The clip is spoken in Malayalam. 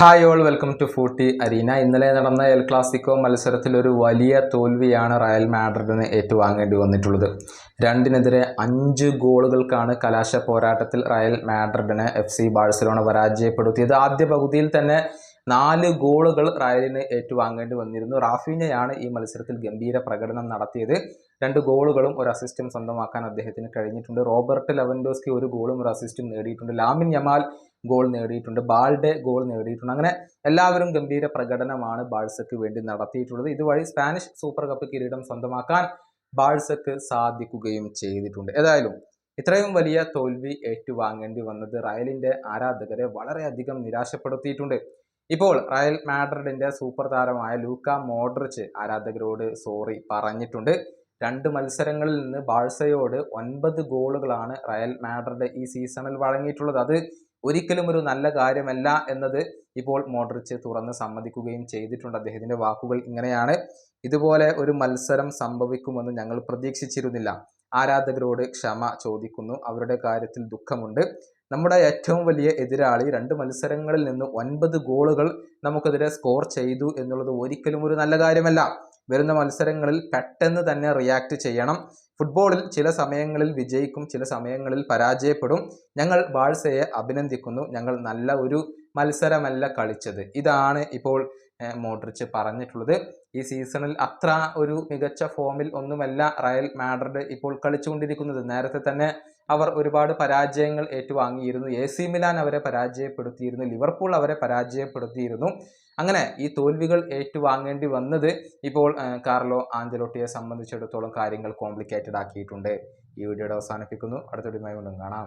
Hi all welcome to Footy Arena. ഇന്നലെ നടന്ന എൽ ക്ലാസിക്കോ മത്സരത്തിൽ ഒരു വലിയ തോൽവിയാണ് റയൽ മാഡ്രിഡിന് ഏറ്റുവാങ്ങേണ്ടി വന്നിട്ടുള്ളത്. 2-നെതിരെ 5 ഗോളുകൾക്കാണ് കലാശ പോരാട്ടത്തിൽ റയൽ മാഡ്രിഡിനെ FC ബാഴ്സലോണ പരാജയപ്പെടുത്തിയത്. ആദ്യ പകുതിയിൽ തന്നെ 4 ഗോളുകൾ റയലിന് ഏറ്റുവാങ്ങേണ്ടി വന്നിരുന്നു. റാഫീഞ്ഞയാണ് ഈ മത്സരത്തിൽ ഗംഭീര പ്രകടനം നടത്തിയത്. 2 ഗോളുകളും ഒരു അസിസ്റ്റും സ്വന്തമാക്കാൻ അദ്ദേഹത്തിന് കഴിഞ്ഞിട്ടുണ്ട്. റോബർട്ട് ലെവൻഡോസ്കി 1 ഗോളും ഒരു അസിസ്റ്റും നേടിയിട്ടുണ്ട്. ലാമിൻ യമാൽ ഗോൾ നേടിയിട്ടുണ്ട്. ബാൾഡെ ഗോൾ നേടിയിട്ടുണ്ട്. അങ്ങനെ എല്ലാവരും ഗംഭീര പ്രകടനമാണ് ബാഴ്സയ്ക്ക് വേണ്ടി നടത്തിയിട്ടുള്ളത്. ഇതുവഴി സ്പാനിഷ് സൂപ്പർ കപ്പ് കിരീടം സ്വന്തമാക്കാൻ ബാഴ്സയ്ക്ക് സാധിക്കുകയും ചെയ്തിട്ടുണ്ട്. ഏതായാലും ഇത്രയും വലിയ തോൽവി ഏറ്റുവാങ്ങേണ്ടി വന്നത് റയലിന്റെ ആരാധകരെ വളരെയധികം നിരാശപ്പെടുത്തിയിട്ടുണ്ട്. ഇപ്പോൾ റയൽ മാഡ്രിഡിന്റെ സൂപ്പർ താരമായ ലൂക്ക മോഡ്രിച്ച് ആരാധകരോട് സോറി പറഞ്ഞിട്ടുണ്ട്. 2 മത്സരങ്ങളിൽ നിന്ന് ബാഴ്സയോട് 9 ഗോളുകളാണ് റയൽ മാഡ്രിഡ് ഈ സീസണിൽ വഴങ്ങിയിട്ടുള്ളത്. അത് ഒരിക്കലും ഒരു നല്ല കാര്യമല്ല എന്നത് ഇപ്പോൾ മോഡ്രിച്ച് തുറന്ന് സമ്മതിക്കുകയും ചെയ്തിട്ടുണ്ട്. അദ്ദേഹത്തിന്റെ വാക്കുകൾ ഇങ്ങനെയാണ്: ഇതുപോലെ ഒരു മത്സരം സംഭവിക്കുമെന്ന് ഞങ്ങൾ പ്രതീക്ഷിച്ചിരുന്നില്ല. ആരാധകരോട് ക്ഷമ ചോദിക്കുന്നു. അവരുടെ കാര്യത്തിൽ ദുഃഖമുണ്ട്. നമ്മുടെ ഏറ്റവും വലിയ എതിരാളി 2 മത്സരങ്ങളിൽ നിന്ന് 9 ഗോളുകൾ നമുക്കെതിരെ സ്കോർ ചെയ്തു എന്നുള്ളത് ഒരിക്കലും ഒരു നല്ല കാര്യമല്ല. വരുന്ന മത്സരങ്ങളിൽ പെട്ടെന്ന് തന്നെ റിയാക്ട് ചെയ്യണം. ഫുട്ബോളിൽ ചില സമയങ്ങളിൽ വിജയിക്കും, ചില സമയങ്ങളിൽ പരാജയപ്പെടും. ഞങ്ങൾ ബാഴ്സയെ അഭിനന്ദിക്കുന്നു. ഞങ്ങൾ നല്ല ഒരു മത്സരമല്ല കളിച്ചത്. ഇതാണ് ഇപ്പോൾ മോഡ്രിച്ച് പറഞ്ഞിട്ടുള്ളത്. ഈ സീസണിൽ അത്ര ഒരു മികച്ച ഫോമിൽ ഒന്നുമല്ല റയൽ മാഡ്രിഡ് ഇപ്പോൾ കളിച്ചുകൊണ്ടിരിക്കുന്നത്. നേരത്തെ തന്നെ അവർ ഒരുപാട് പരാജയങ്ങൾ ഏറ്റുവാങ്ങിയിരുന്നു. AC മിലാൻ അവരെ പരാജയപ്പെടുത്തിയിരുന്നു. ലിവർപൂൾ അവരെ പരാജയപ്പെടുത്തിയിരുന്നു. അങ്ങനെ ഈ തോൽവികൾ ഏറ്റുവാങ്ങേണ്ടി വന്നത് ഇപ്പോൾ കാർലോ ആഞ്ചലോട്ടിയെ സംബന്ധിച്ചിടത്തോളം കാര്യങ്ങൾ കോംപ്ലിക്കേറ്റഡ് ആക്കിയിട്ടുണ്ട്. ഈ വീഡിയോയുടെ അവസാനിപ്പിക്കുന്നു. അടുത്ത വീഡിയോയുമായി വീണ്ടും കാണാം.